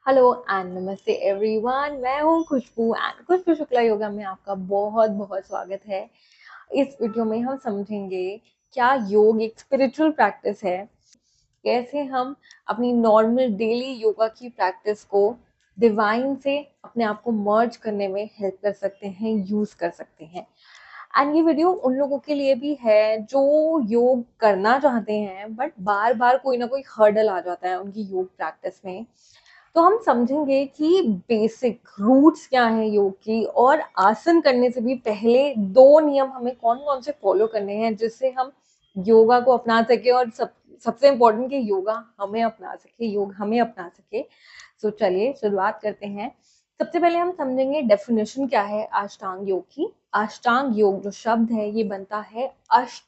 Hello and नमस्ते everyone. मैं हूँ खुशबू एंड खुशबू शुक्ला योगा में आपका बहुत बहुत स्वागत है। इस वीडियो में हम समझेंगे क्या योग एक स्पिरिचुअल प्रैक्टिस है, कैसे हम अपनी नॉर्मल डेली योगा की प्रैक्टिस को डिवाइन से अपने आप को मर्ज करने में हेल्प कर सकते हैं, यूज कर सकते हैं। एंड ये वीडियो उन लोगों के लिए भी है जो योग करना चाहते हैं बट बार बार कोई ना कोई हर्डल आ जाता है उनकी योग प्रैक्टिस में। तो हम समझेंगे कि बेसिक रूट्स क्या हैं योग की, और आसन करने से भी पहले दो नियम हमें कौन कौन से फॉलो करने हैं जिससे हम योगा को अपना सके, और सबसे इम्पोर्टेंट कि योगा हमें अपना सके, योग हमें अपना सके। तो चलिए शुरुआत करते हैं। सबसे पहले हम समझेंगे डेफिनेशन क्या है अष्टांग योग की। अष्टांग योग जो शब्द है ये बनता है अष्ट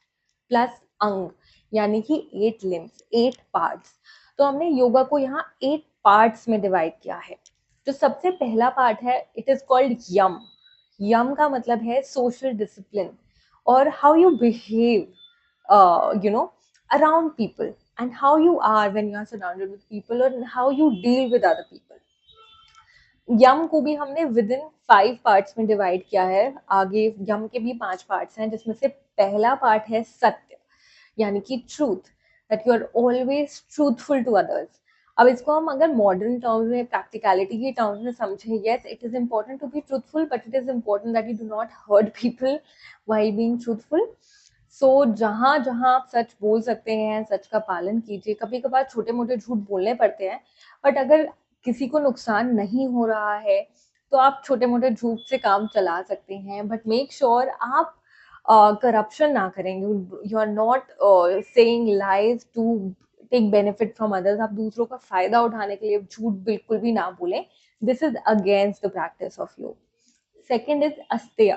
प्लस अंग, यानी कि 8 लिम्स, 8 पार्ट्स। तो हमने योगा को यहाँ 8 पार्ट्स में डिवाइड किया है। जो सबसे पहला पार्ट है इट इज कॉल्ड यम। यम का मतलब है सोशल डिसिप्लिन, और how you behave around people, and how you are when you are surrounded with people, and how you deal with other people. यम को भी हमने विद इन 5 पार्ट्स में divide किया है। आगे यम के भी 5 पार्ट्स हैं जिसमें से पहला पार्ट है सत्य, यानी कि truth, that you are always truthful to others. अब इसको हम अगर मॉडर्न टर्म्स में, प्रैक्टिकलिटी के टर्म्स में समझें, yes it is important to be truthful but it is important that you do not hurt people while being truthful. So जहाँ जहाँ आप सच बोल सकते हैं सच का पालन कीजिए। कभी कभार छोटे मोटे झूठ बोलने पड़ते हैं, बट अगर किसी को नुकसान नहीं हो रहा है तो आप छोटे मोटे झूठ से काम चला सकते हैं, बट मेक श्योर आप करप्शन ना करें। You are not saying lies to take benefit from others. आप दूसरों का फायदा उठाने के लिए झूठ बिल्कुल भी ना बोलें। This is against the practice of yoga. Second is asteya,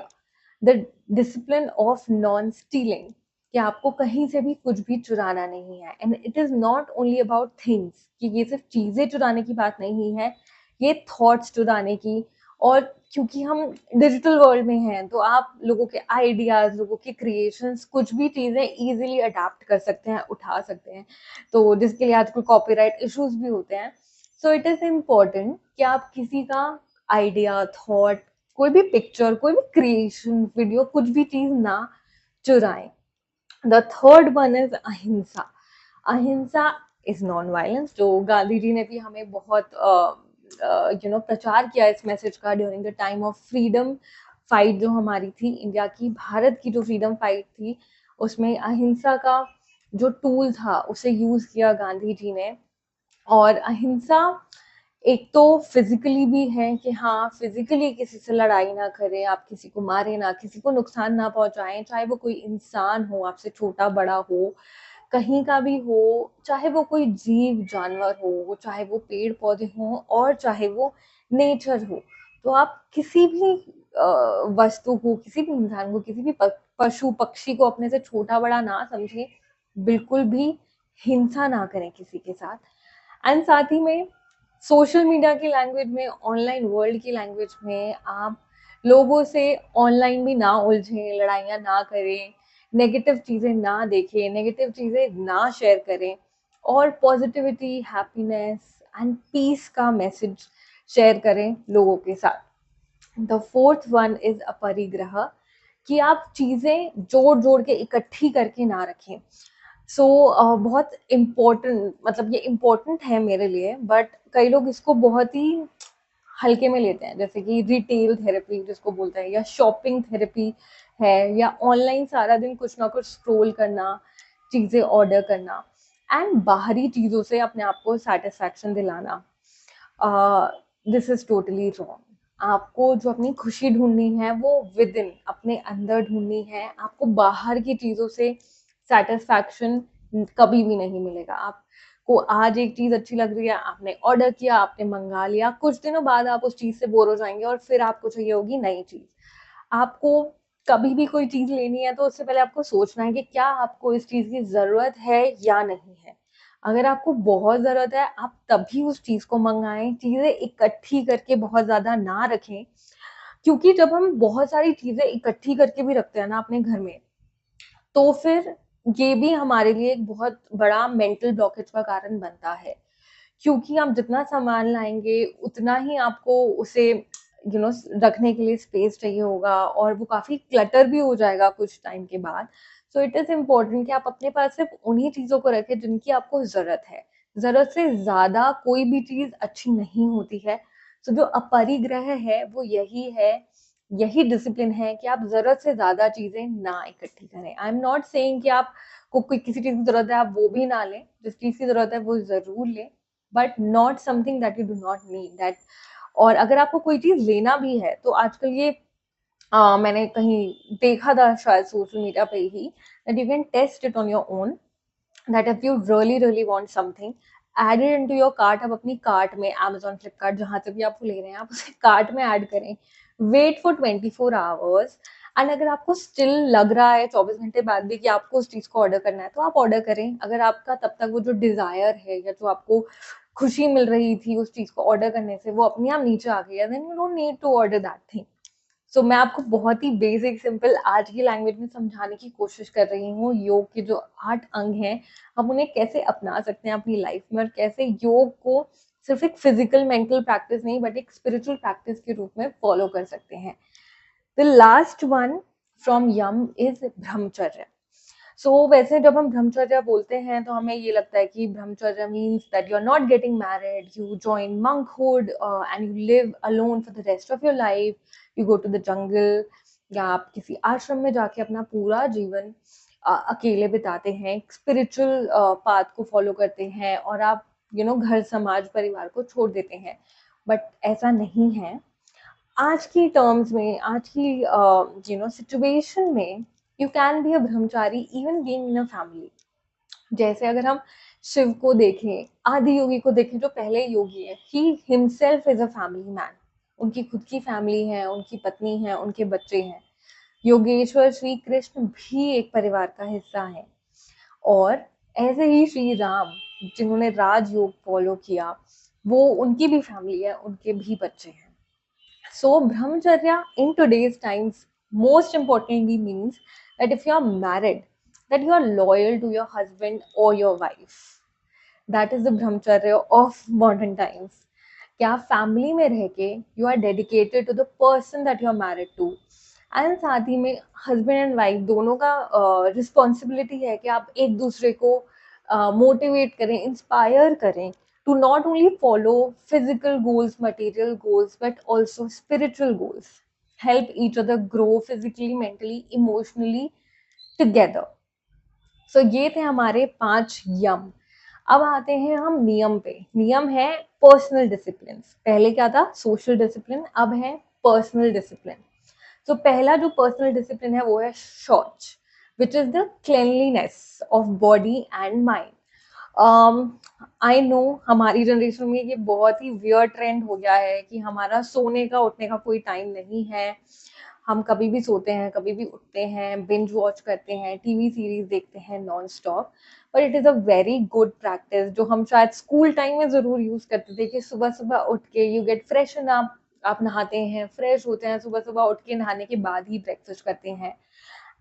the discipline of non stealing, कि आपको कहीं से भी कुछ भी चुराना नहीं है। And it is not only about things, कि ये सिर्फ चीजें चुराने की बात नहीं है, ये थॉट्स चुराने की। और क्योंकि हम डिजिटल वर्ल्ड में हैं तो आप लोगों के आइडियाज, लोगों के क्रिएशंस, कुछ भी चीजें इजीली अडाप्ट कर सकते हैं, उठा सकते हैं, तो जिसके लिए आजकल कॉपीराइट इश्यूज भी होते हैं। सो इट इज इम्पोर्टेंट कि आप किसी का आइडिया, थॉट, कोई भी पिक्चर, कोई भी क्रिएशन, वीडियो, कुछ भी चीज ना चुराएं। द थर्ड वन इज अहिंसा। अहिंसा इज नॉन वायलेंस, जो गांधी जी ने भी हमें बहुत प्रचार किया इस मैसेज का during the time of freedom fight जो हमारी थी इंडिया की, भारत की जो फ्रीडम फाइट थी, उसमें अहिंसा का जो टूल था उसे यूज किया गांधी जी ने। और अहिंसा एक तो फिजिकली भी है कि हाँ, फिजिकली किसी से लड़ाई ना करें, आप किसी को मारे ना, किसी को नुकसान ना पहुंचाएं, चाहे वो कोई इंसान हो, आपसे छोटा बड़ा हो, कहीं का भी हो, चाहे वो कोई जीव जानवर हो, चाहे वो पेड़ पौधे हों, और चाहे वो नेचर हो। तो आप किसी भी वस्तु को, किसी भी इंसान को, किसी भी पशु पक्षी को अपने से छोटा बड़ा ना समझें, बिल्कुल भी हिंसा ना करें किसी के साथ। एंड साथ ही में सोशल मीडिया की लैंग्वेज में, ऑनलाइन वर्ल्ड की लैंग्वेज में, आप लोगों से ऑनलाइन भी ना उलझें, लड़ाइयाँ ना करें, नेगेटिव चीज़ें ना देखें, नेगेटिव चीज़ें ना शेयर करें, और पॉजिटिविटी, हैप्पीनेस एंड पीस का मैसेज शेयर करें लोगों के साथ। द फोर्थ वन इज अपरिग्रह, कि आप चीज़ें जोड़ जोड़ के इकट्ठी करके ना रखें। बहुत इम्पोर्टेंट, मतलब ये इम्पोर्टेंट है मेरे लिए, बट कई लोग इसको बहुत ही हल्के में लेते हैं, जैसे कि रिटेल थेरेपी जिसको बोलते हैं, या शॉपिंग थेरेपी है, या ऑनलाइन सारा दिन कुछ ना कुछ स्क्रॉल करना, चीज़ें ऑर्डर करना, एंड बाहरी चीज़ों से अपने आप को सेटिस्फैक्शन दिलाना। This is totally wrong. आपको जो अपनी खुशी ढूंढनी है वो विद इन, अपने अंदर ढूंढनी है। आपको बाहर की चीज़ों से सेटिस्फैक्शन कभी भी नहीं मिलेगा। आपको आज एक चीज अच्छी लग रही है, आपने ऑर्डर किया, आपने मंगा लिया, कुछ दिनों बाद आप उस चीज से बोर हो जाएंगे और फिर आपको चाहिए होगी नई चीज। आपको कभी भी कोई चीज लेनी है तो उससे पहले आपको सोचना है कि क्या आपको इस चीज की जरूरत है या नहीं है। अगर आपको बहुत जरूरत है आप तभी उस चीज को मंगाएं, चीजें इकट्ठी करके बहुत ज्यादा ना रखें। क्योंकि जब हम बहुत सारी चीजें इकट्ठी करके भी रखते हैं ना अपने घर में, तो फिर ये भी हमारे लिए एक बहुत बड़ा मेंटल ब्लॉकेज का कारण बनता है। क्योंकि आप जितना सामान लाएंगे उतना ही आपको उसे रखने के लिए स्पेस चाहिए होगा, और वो काफी क्लटर भी हो जाएगा कुछ टाइम के बाद। सो इट इज इम्पोर्टेंट कि आप अपने पास सिर्फ उन्हीं चीजों को रखें जिनकी आपको जरूरत है। जरूरत से ज्यादा कोई भी चीज अच्छी नहीं होती है। तो जो अपरिग्रह है वो यही है, यही डिसिप्लिन है कि आप जरूरत से ज्यादा चीजें ना इकट्ठी करें। आई एम नॉट सेइंग कि आप को कोई किसी चीज की जरूरत है आप वो भी ना लें, जिस चीज की जरूरत है वो जरूर लें, but not something that you do not need that. और अगर आपको कोई चीज लेना भी है तो आजकल ये मैंने कहीं देखा था शायद सोशल मीडिया पे ही, that you can test it on your own, that if you really really want something, add it into your cart. आप अपनी कार्ट में Amazon, फ्लिपकार्ट, जहां से भी आप ले रहे हैं आप उसे कार्ट में ऐड करें, वेट फॉर 24 आवर्स, एंड अगर आपको स्टिल लग रहा है 24 घंटे बाद भी कि आपको उस चीज को ऑर्डर करना है तो आप ऑर्डर करें। अगर आपका तब तक वो जो डिजायर है या जो आपको खुशी मिल रही थी उस चीज को ऑर्डर करने से वो अपने आप नीचे आ गई है, then you don't need to order that thing. So मैं आपको बहुत ही बेसिक सिंपल आज की लैंग्वेज में समझाने की कोशिश कर रही हूँ योग के जो 8 अंग हैं, हम उन्हें कैसे अपना सकते हैं अपनी लाइफ में, और कैसे योग को सिर्फ एक फिजिकल मेंटल प्रैक्टिस नहीं बट एक स्पिरिचुअल प्रैक्टिस के रूप में फॉलो कर सकते हैं। The last one from yama is brahmacharya. वैसे जब हम ब्रह्मचर्य बोलते हैं तो हमें ये लगता है कि brahmacharya means that you are not getting married, you join monkhood and you live alone for the rest of your life, you go to the jungle, या आप किसी आश्रम में जाके अपना पूरा जीवन अकेले बिताते हैं, स्पिरिचुअल पाथ को फॉलो करते हैं, और आप घर समाज परिवार को छोड़ देते हैं। बट ऐसा नहीं है। आज की टर्म्स में, आज की सिचुएशन में, you can be a Brahmachari even being in a family. जैसे अगर हम शिव को देखें, आदि योगी को देखें जो पहले योगी है, he himself is a family man. उनकी खुद की फैमिली है, उनकी पत्नी है, उनके बच्चे हैं। योगेश्वर श्री कृष्ण भी एक परिवार का हिस्सा है। और ऐसे ही श्री राम जिन्होंने राजयोग फॉलो किया, वो उनकी भी फैमिली है, उनके भी बच्चे हैं। So, brahmacharya in today's times most importantly means that if you are married, that you are loyal to your husband or your wife. That is the brahmacharya of modern times. कि आप family में रह के you are dedicated to the person that you are married to, and साथ ही में husband and wife दोनों का रिस्पॉन्सिबिलिटी है कि आप एक दूसरे को मोटिवेट करें, इंस्पायर करें to not only follow physical goals, material goals, but also spiritual goals. Help each other grow physically, mentally, emotionally together. So ये थे हमारे 5 यम। अब आते हैं हम नियम पे। नियम है पर्सनल डिसिप्लिन। पहले क्या था? सोशल डिसिप्लिन, अब है पर्सनल डिसिप्लिन। तो पहला जो पर्सनल डिसिप्लिन है वो है शौच, which is the cleanliness of body and mind. I know हमारी जनरेशन में ये बहुत ही वियर ट्रेंड हो गया है कि हमारा सोने का उठने का कोई टाइम नहीं है। हम कभी भी सोते हैं, कभी भी उठते हैं, बिंज वॉच करते हैं, टीवी सीरीज देखते हैं नॉन स्टॉप। पर it is a very good practice जो हम शायद स्कूल टाइम में ज़रूर यूज़ करते थे कि सुबह सुबह उठ के यू गेट फ्रेश एंड आप नहाते हैं, फ्रेश होते हैं, सुबह सुबह उठ के नहाने के बाद ही ब्रेकफास्ट करते हैं।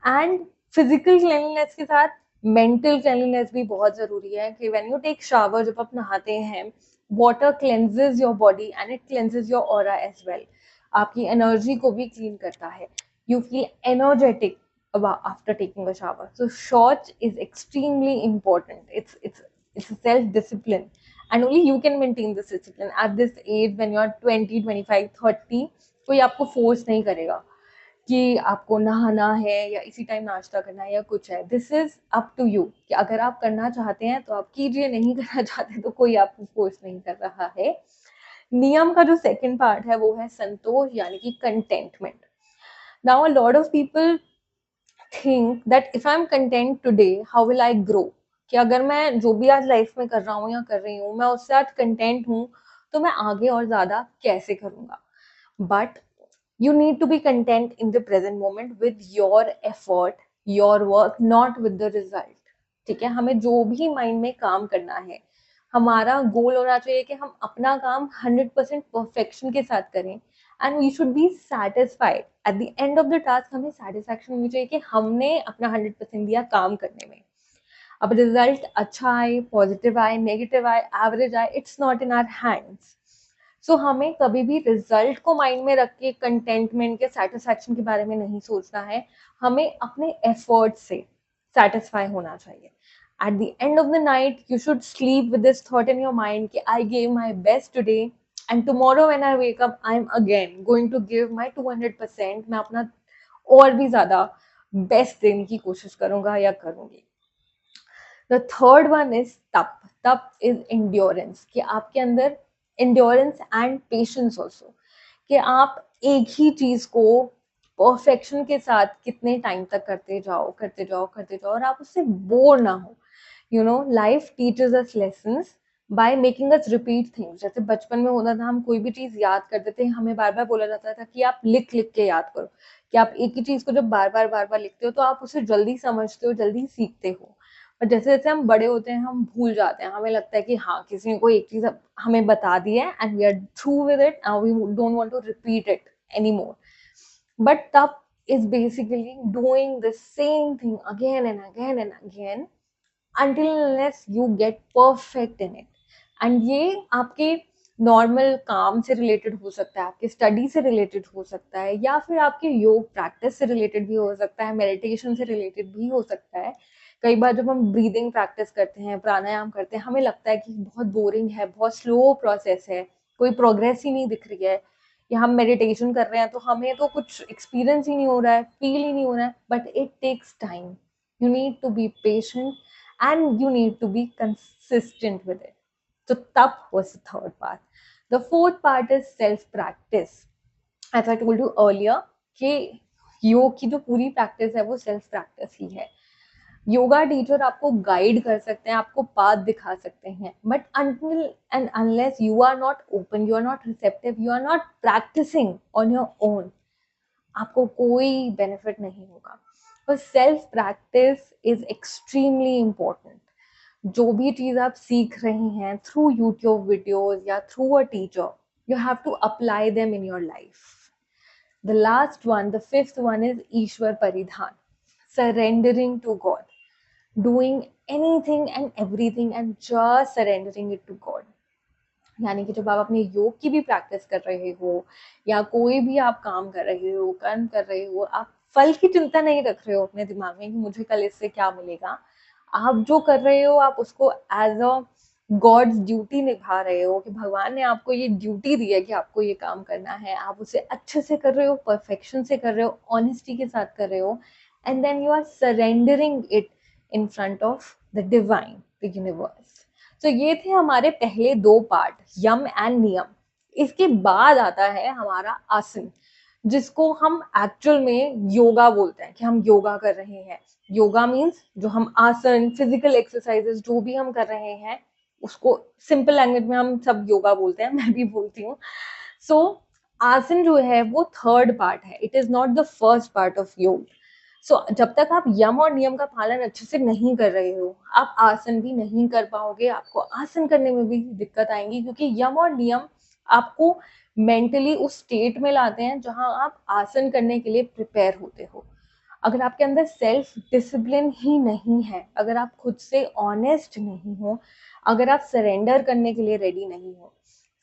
एंड फिजिकल क्लीनलीनेस के साथ मेंटल क्लीनलीनेस भी बहुत जरूरी है कि व्हेन यू टेक शावर, जब आप नहाते हैं, water cleanses your body and it cleanses your aura as well. आपकी एनर्जी को भी क्लीन करता है, you feel energetic after taking a shower. So shorts is extremely important. It's a self discipline, and only you can maintain this discipline at this age when you are 20, 25, 30. कोई आपको force नहीं करेगा कि आपको नहाना है या इसी टाइम नाश्ता करना है या कुछ है। This is up to you कि अगर आप करना चाहते हैं तो आप कीजिए, नहीं करना चाहते तो कोई आपको फोर्स नहीं कर रहा है। नियम का जो सेकंड पार्ट है वो है संतोष, यानी कि contentment. Now a lot of people think that if I am content today how will I grow, कि अगर मैं जो भी आज लाइफ में कर रहा हूँ या कर रही हूँ मैं उससे आज कंटेंट हूँ तो मैं आगे और ज्यादा कैसे करूंगा। But you need to be content in the present moment with your effort, your work, not with the result. ठीक है, हमें जो भी माइंड में काम करना है, हमारा गोल होना चाहिए कि हम अपना काम 100% परफेक्शन के साथ करें, and we should be satisfied at the end of the task. हमें सेटिस्फैक्शन होनी चाहिए कि हमने अपना 100% दिया काम करने में। अब रिजल्ट अच्छा आए, पॉजिटिव आए, नेगेटिव आए, एवरेज आए, it's not in our hands. So हमें कभी भी रिजल्ट को माइंड में रख के कंटेंटमेंट के सेटिस्फैक्शन के बारे में नहीं सोचना है, हमें अपने एफर्ट से सेटिस्फाई होना चाहिए। At the end of the night you should sleep with this thought in your mind कि I gave my best today and tomorrow when I wake up I am again going to give my 200%। मैं अपना और भी ज्यादा best देने की कोशिश करूंगा या करूंगी। द थर्ड वन इज तप। तप इज इंड्योरेंस, कि आपके अंदर इंड्योरेंस एंड पेशेंस ऑल्सो, कि आप एक ही चीज को परफेक्शन के साथ कितने टाइम तक करते जाओ करते जाओ करते जाओ और आप उससे बोर ना हो। You know, life teaches us lessons by making us repeat things. जैसे बचपन में होता था, हम कोई भी चीज याद करते थे, हमें बार बार बोला जाता था कि आप लिख लिख के याद करो, कि आप एक ही चीज को जब बार बार लिखते हो तो आप उसे जल्दी समझते हो, जल्दी सीखते हो। और जैसे जैसे हम बड़े होते हैं हम भूल जाते हैं, हमें लगता है कि हाँ किसी ने कोई एक चीज हमें बता दी है and we are through with it, we don't want to repeat it any more. But तब is basically doing the same thing again and again and again until unless you get perfect in it. And ये आपके normal काम से related हो सकता है, आपके study से रिलेटेड हो सकता है, या फिर आपके योग प्रैक्टिस से रिलेटेड भी हो सकता है, मेडिटेशन से रिलेटेड भी हो सकता है। कई बार जब हम ब्रीदिंग प्रैक्टिस करते हैं, प्राणायाम करते हैं, हमें लगता है कि बहुत बोरिंग है, बहुत स्लो प्रोसेस है, कोई प्रोग्रेस ही नहीं दिख रही है, या हम मेडिटेशन कर रहे हैं तो हमें तो कुछ एक्सपीरियंस ही नहीं हो रहा है, फील ही नहीं हो रहा है, but it takes time. You need to be patient and you need to be consistent with it. So tap was the third part. The fourth part is self practice. As I told you earlier कि योग की जो पूरी practice है वो self practice ही है। Yoga teacher आपको guide कर सकते हैं, आपको पाथ दिखा सकते हैं, but until and unless you are not open, you are not receptive, you are not practicing on your own, आपको कोई बेनिफिट नहीं होगा। पर self practice is extremely important. जो भी चीज आप सीख रहे हैं थ्रू यूट्यूब वीडियोस या through a teacher, you have to apply them in your life. The last one, the fifth one is ईश्वर परिधान, surrendering to God, doing anything and everything and just surrendering it to God. यानी कि जब आप अपने योग की भी प्रैक्टिस कर रहे हो या कोई भी आप काम कर रहे हो, कर्म कर रहे हो, आप फल की चिंता नहीं रख रहे हो अपने दिमाग में कि मुझे कल इससे क्या मिलेगा। आप जो कर रहे हो आप उसको एज अ गॉड्स ड्यूटी निभा रहे हो, कि भगवान ने आपको ये ड्यूटी दी है कि आपको ये काम करना है, आप उसे अच्छे से कर रहे हो, परफेक्शन से कर रहे हो, ऑनेस्टी के साथ कर रहे हो, and then you are surrendering it in front of the divine, the universe. तो ये थे हमारे पहले दो पार्ट, यम एंड नियम। इसके बाद आता है हमारा आसन, जिसको हम एक्चुअल में योगा बोलते हैं, कि हम योगा कर रहे हैं। योगा मीन्स जो हम आसन, फिजिकल एक्सरसाइजेस जो भी हम कर रहे हैं उसको सिंपल लैंग्वेज में हम सब योगा बोलते हैं, मैं भी बोलती हूँ। सो आसन जो है वो थर्ड पार्ट है, it is not the first part of योग। जब तक आप यम और नियम का पालन अच्छे से नहीं कर रहे हो, आप आसन भी नहीं कर पाओगे, आपको आसन करने में भी दिक्कत आएंगी, क्योंकि यम और नियम आपको मेंटली उस स्टेट में लाते हैं जहां आप आसन करने के लिए प्रिपेयर होते हो। अगर आपके अंदर सेल्फ डिसिप्लिन ही नहीं है, अगर आप खुद से ऑनेस्ट नहीं हो, अगर आप सरेंडर करने के लिए रेडी नहीं हो,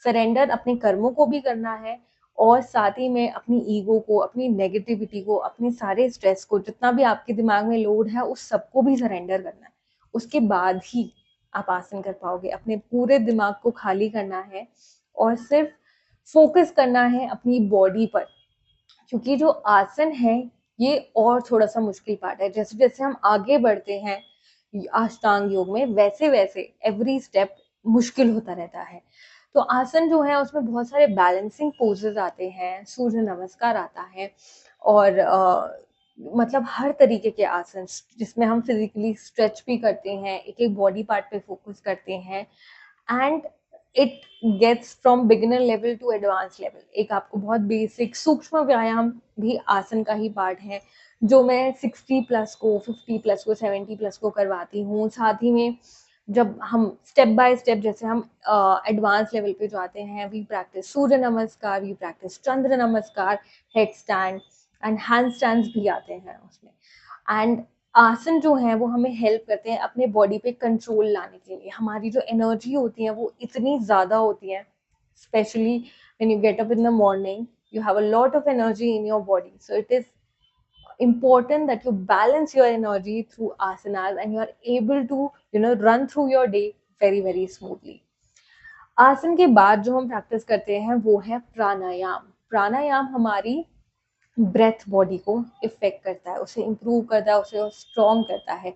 सरेंडर अपने कर्मों को भी करना है और साथ ही में अपनी ईगो को, अपनी नेगेटिविटी को, अपने सारे स्ट्रेस को, जितना भी आपके दिमाग में लोड है उस सबको भी सरेंडर करना है। उसके बाद ही आप आसन कर पाओगे। अपने पूरे दिमाग को खाली करना है और सिर्फ फोकस करना है अपनी बॉडी पर, क्योंकि जो आसन है ये और थोड़ा सा मुश्किल पार्ट है। जैसे जैसे हम आगे बढ़ते हैं अष्टांग योग में, वैसे वैसे एवरी स्टेप मुश्किल होता रहता है। तो आसन जो है उसमें बहुत सारे बैलेंसिंग पोजेस आते हैं, सूर्य नमस्कार आता है, और मतलब हर तरीके के आसन जिसमें हम फिजिकली स्ट्रेच भी करते हैं, एक एक बॉडी पार्ट पे फोकस करते हैं, and it gets from beginner level to advance level. एक आपको बहुत बेसिक सूक्ष्म व्यायाम भी आसन का ही पार्ट है, जो मैं 60+ को, 50+ को, 70+ को करवाती हूँ। साथ ही में जब हम स्टेप बाय स्टेप, जैसे हम एडवांस लेवल पे जाते हैं, वी प्रैक्टिस सूर्य नमस्कार, वी प्रैक्टिस चंद्र नमस्कार, head stand and hand stand भी आते हैं उसमें। एंड आसन जो है वो हमें हेल्प करते हैं अपने बॉडी पे कंट्रोल लाने के लिए। हमारी जो एनर्जी होती है वो इतनी ज़्यादा होती है, specially when you get up in the morning, you have a lot of energy in your body, so it is important that you balance your energy through asanas and you are able to run through your day very smoothly. आसन के बाद जो हम practice करते हैं वो है प्राणायाम। प्राणायाम हमारी ब्रेथ बॉडी को इफेक्ट करता है, उसे इम्प्रूव करता है, उसे स्ट्रॉन्ग करता है।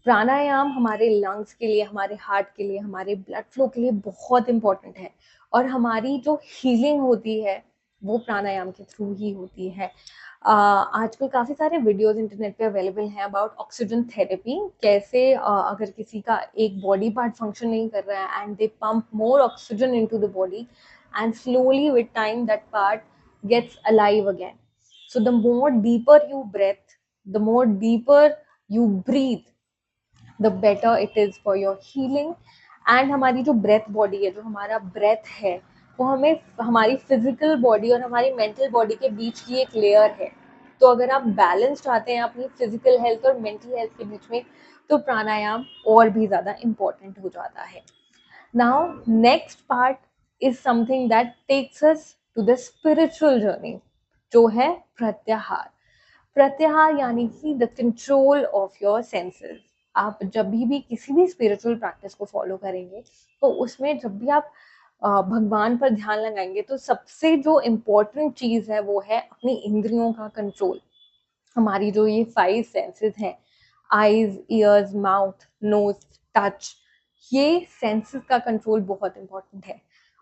प्राणायाम हमारे लंग्स के लिए, हमारे हार्ट के लिए, हमारे ब्लड फ्लो के लिए बहुत इंपॉर्टेंट है, और हमारी जो हीलिंग होती है वो प्राणायाम के थ्रू ही होती है। आजकल काफ़ी सारे वीडियोस इंटरनेट पे अवेलेबल हैं अबाउट ऑक्सीजन थेरेपी, कैसे अगर किसी का एक बॉडी पार्ट फंक्शन नहीं कर रहा है and they pump more oxygen into the body and slowly with time that part gets alive again. So the more deeper you breath, the more deeper you breathe, the better it is for your healing. And हमारी जो breath body है, जो हमारा breath है, वो हमें हमारी physical body और हमारी मेंटल बॉडी के बीच की एक लेयर है। तो अगर आप बैलेंस चाहते हैं अपनी फिजिकल हेल्थ और मेंटल हेल्थ के बीच में, तो प्राणायाम और भी ज़्यादा इम्पोर्टेंट हो जाता है. Now next part is something that takes us to the spiritual journey, जो है प्रत्याहार. प्रत्याहार यानी कि the control of your senses. आप जब भी किसी भी स्पिरिचुअल प्रैक्टिस को फॉलो करेंगे, तो उसमें जब भी आप भगवान पर ध्यान लगाएंगे, तो सबसे जो इम्पोर्टेंट चीज़ है वो है अपनी इंद्रियों का कंट्रोल. हमारी जो ये 5 सेंसेस हैं, eyes, ears, mouth, nose, touch, ये सेंसेस का कंट्रोल बहुत इम्पोर्टेंट है.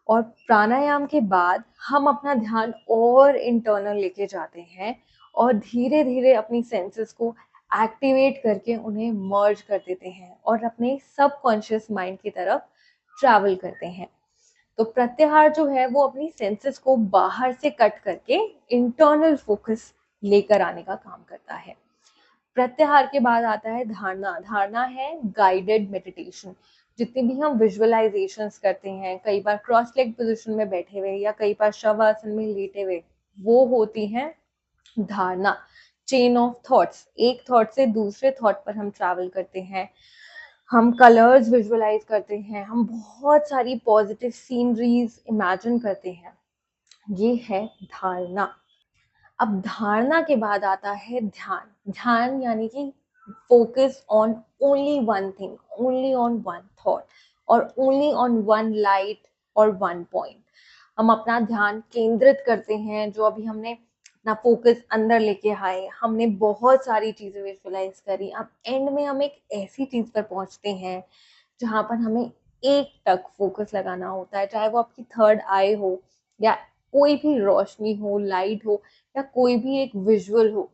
और प्राणायाम के बाद हम अपना ध्यान और इंटरनल लेके जाते हैं और धीरे धीरे अपनी सेंसेस को एक्टिवेट करके उन्हें मर्ज कर देते हैं और अपने सबकॉन्शियस माइंड की तरफ ट्रैवल करते हैं. तो प्रत्याहार जो है वो अपनी सेंसेस को बाहर से कट करके इंटरनल फोकस लेकर आने का काम करता है. प्रत्याहार के बाद आता है धारणा. धारणा है गाइडेड मेडिटेशन. जितनी भी हम विजुअलाइजेशंस करते हैं, कई बार क्रॉस लेग पोजीशन में बैठे हुए या कई बार शवासन में लेटे हुए, वो होती हैं धारणा. चेन ऑफ थॉट्स, एक थॉट से दूसरे थॉट पर हम ट्रैवल करते हैं, हम कलर्स विजुअलाइज करते हैं, हम बहुत सारी पॉजिटिव सीनरीज इमेजिन करते हैं. ये है धारणा. अब धारणा के बाद आता है ध्यान. ध्यान यानी कि focus on only one thing, only on one thought और ओनली ऑन वन लाइट और वन पॉइंट. हम अपना ध्यान केंद्रित करते हैं. जो अभी हमने अपना फोकस अंदर लेके आए, हमने बहुत सारी चीजें विजुअलाइज करी, अब एंड में हम एक ऐसी चीज पर पहुंचते हैं जहां पर हमें एक तक फोकस लगाना होता है, चाहे वो आपकी थर्ड आई हो या कोई भी रोशनी हो, लाइट हो या कोई भी एक विजुअल हो.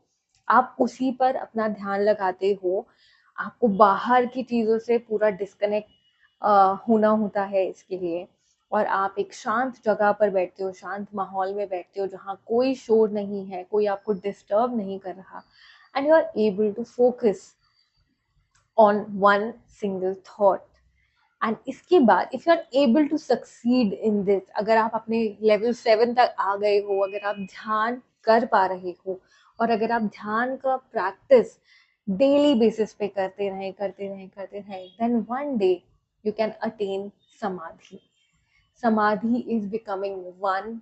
आप उसी पर अपना ध्यान लगाते हो. आपको बाहर की चीजों से पूरा डिस्कनेक्ट होना होता है इसके लिए, और आप एक शांत जगह पर बैठते हो, शांत माहौल में बैठते हो जहाँ कोई शोर नहीं है, कोई आपको डिस्टर्ब नहीं कर रहा, and you are able to focus on one single thought. And इसके बाद if you are able to succeed in this, अगर आप अपने लेवल 7 तक आ गए हो, अगर आप ध्यान कर पा रहे हो और अगर आप ध्यान का प्रैक्टिस डेली बेसिस पे करते रहे, then one day you can attain samadhi. Samadhi is becoming one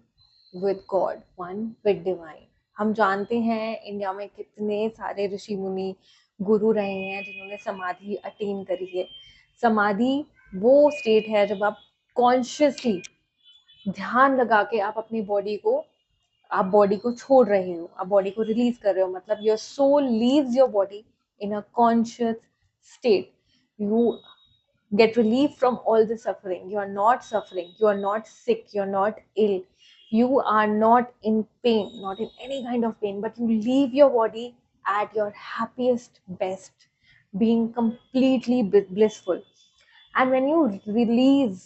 with God, one with divine. हम जानते हैं इंडिया में कितने सारे ऋषि मुनि गुरु रहे हैं जिन्होंने समाधि अटेन करी है. समाधि वो स्टेट है जब आप कॉन्शियसली ध्यान लगा के आप अपनी आप बॉडी को छोड़ रहे हो, आप बॉडी को रिलीज कर रहे हो. मतलब your soul leaves your body in a conscious state. You get relief from all the suffering. You are not suffering, you are not sick, you are not ill, you are not in pain, not in any kind of pain, but you leave your body at your happiest best, being completely blissful. And when you release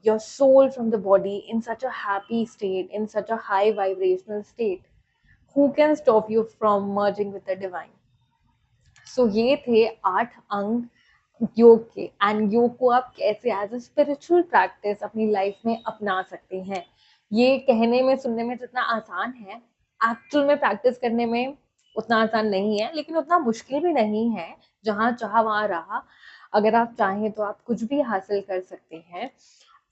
your soul from the body in such a happy state, in such a high vibrational state, who can stop you from merging with the divine? So ये थे 8 अंग योग के. And योग को आप कैसे as a spiritual practice अपनी लाइफ में अपना सकते हैं. ये कहने में सुनने में जितना आसान है, एक्चुअल में प्रैक्टिस करने में उतना आसान नहीं है, लेकिन उतना मुश्किल भी नहीं है। जहाँ चाहा वहाँ रहा। अगर आप चाहें तो आप कुछ भी हासिल कर सकते हैं।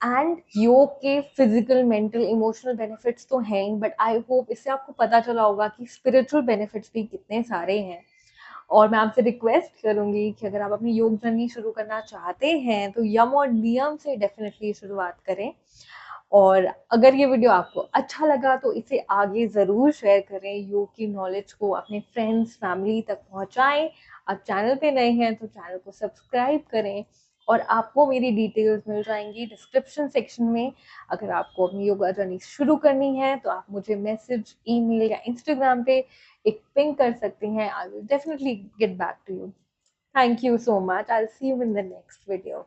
एंड योग के फिजिकल, मेंटल, इमोशनल बेनिफिट्स तो हैं ही, बट आई होप इससे आपको पता चला होगा कि स्पिरिचुअल बेनिफिट्स भी कितने सारे हैं। और मैं आपसे रिक्वेस्ट करूंगी कि अगर आप अपनी योग जर्नी शुरू करना चाहते हैं तो यम और नियम से डेफिनेटली शुरुआत करें। और अगर ये वीडियो आपको अच्छा लगा तो इसे आगे ज़रूर शेयर करें, योग की नॉलेज को अपने फ्रेंड्स, फैमिली तक पहुंचाएं। आप चैनल पे नए हैं तो चैनल को सब्सक्राइब करें। और आपको मेरी डिटेल्स मिल जाएंगी डिस्क्रिप्शन सेक्शन में। अगर आपको अपनी योगा जर्नी शुरू करनी है तो आप मुझे मैसेज, ईमेल या इंस्टाग्राम पे एक पिंग कर सकते हैं। I will definitely get back to you. Thank you so much. I will see you in the next video.